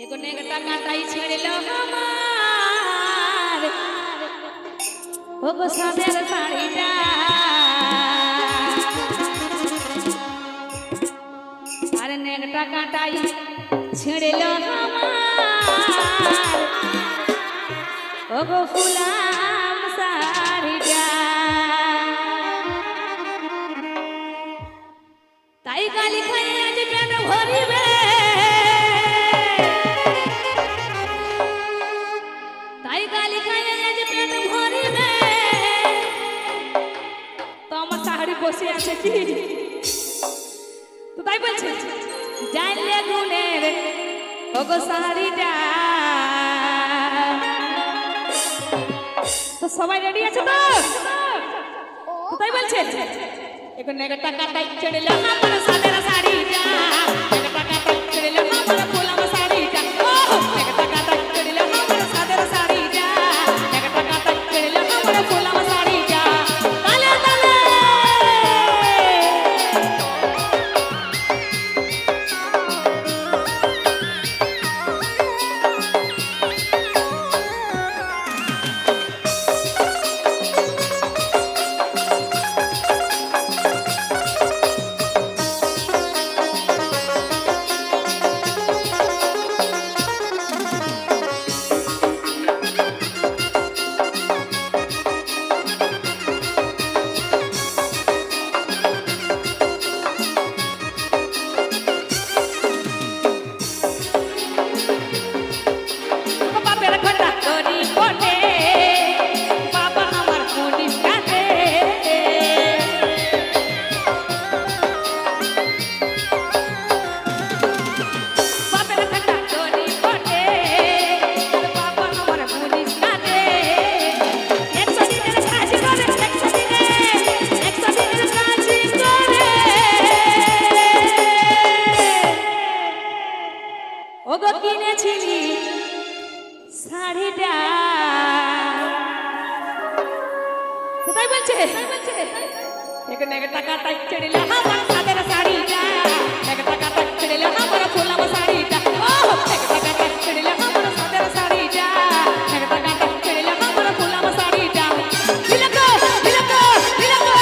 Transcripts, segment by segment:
एगो नेगटा काटाई छेड़लो हमार ओगो सादेर साड़ीटा अरे नेगटा काटाई छेड़लो हमार ओगो फुलाम साड़ीटा ताई गाली खाए आज पेट भरिबे ताई गाली खाए आज पेट भरिबे तो আমার সাহারি বসে আছে কি তো তাই বলছে জানলে গুণের ওগো সাহারিটা তো সবাই রেডি আছে তো তো তাই বলছে এখন নেগটা কাটাই চড়লো আমার সাদের শাড়িটা নেগটা কাটাই চড়লো আমার ফুলাম শাড়িটা ও নেগটা কাটাই চড়লো আমার সাদের শাড়িটা নেগটা কাটাই চড়লো আমার ফুলাম শাড়িটা তালে তালে ওগো কিনেছিলি শাড়িটা কোথায় বলছে এখানে একটা টাকা চড়িল আমার সাদের শাড়িটা একটা টাকা চড়িল আমার ফুলাম শাড়িটা ও একটা টাকা চড়িল আমার সাদের শাড়িটা একটা টাকা চড়িল আমার ফুলাম শাড়িটা দিলকো দিলকো দিলকো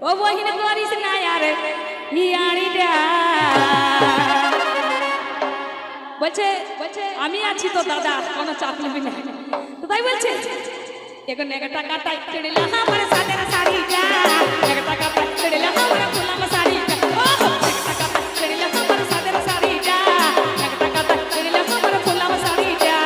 ও বহিন করিস না यार হিয়াড়িটা বলছে আমি আছি তো দাদা কোনো চাপ নিবি না তো তাই বলছে এখন একটা কাটাই চড়িলা আমার সাদের শাড়িটা একটা কাটাই চড়িলা আমার ফুলাম শাড়িটা ও একটা কাটাই চড়িলা আমার সাদের শাড়িটা একটা কাটাই চড়িলা আমার ফুলাম শাড়িটা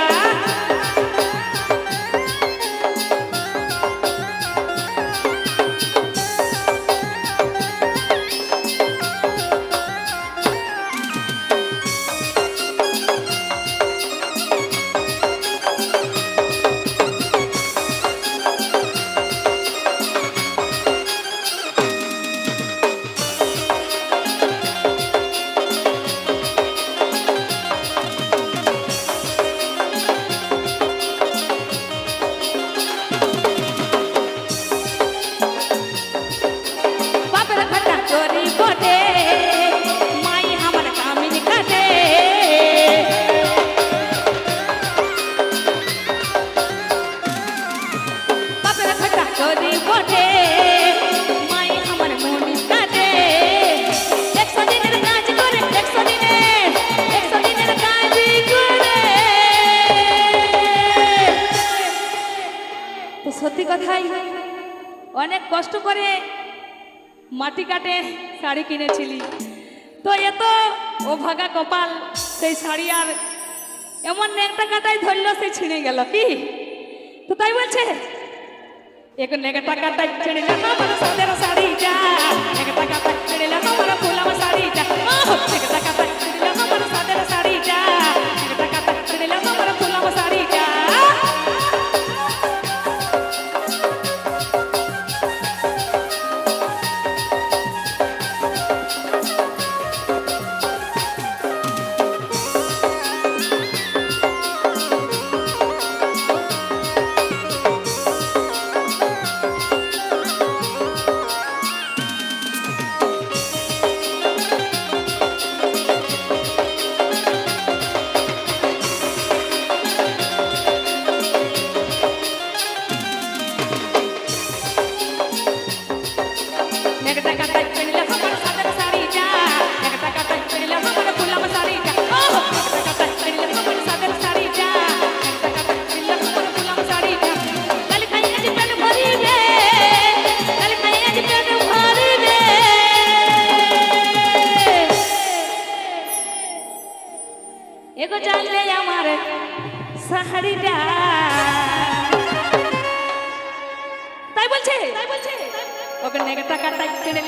অনেক কষ্ট করে মাটি কাটে শাড়ি কিনেছিলি, তো এত ও ভাগা কপাল, সেই শাড়ি আর এমন নেকটা কাটাই ধরলো, সেই ছিঁড়ে গেল কি। তো তাই বলছে এখন নেকটা কাটাই ছিঁড়ে গেল আমার সাদের শাড়িটা, নেকটা কাটাই ছিঁড়ে গেল আমার ফুলাম শাড়িটা, নেকটা কাটাই ছিঁড়ে গেল আমার সাদের শাড়িটা, নেকটা কাটাই ছিঁড়ে গেল আমার ফুলাম শাড়িটা। এগো জানলে আমার শাড়িটা, তাই বলছে ওকে নেগেটা কাটাই ছেড়ে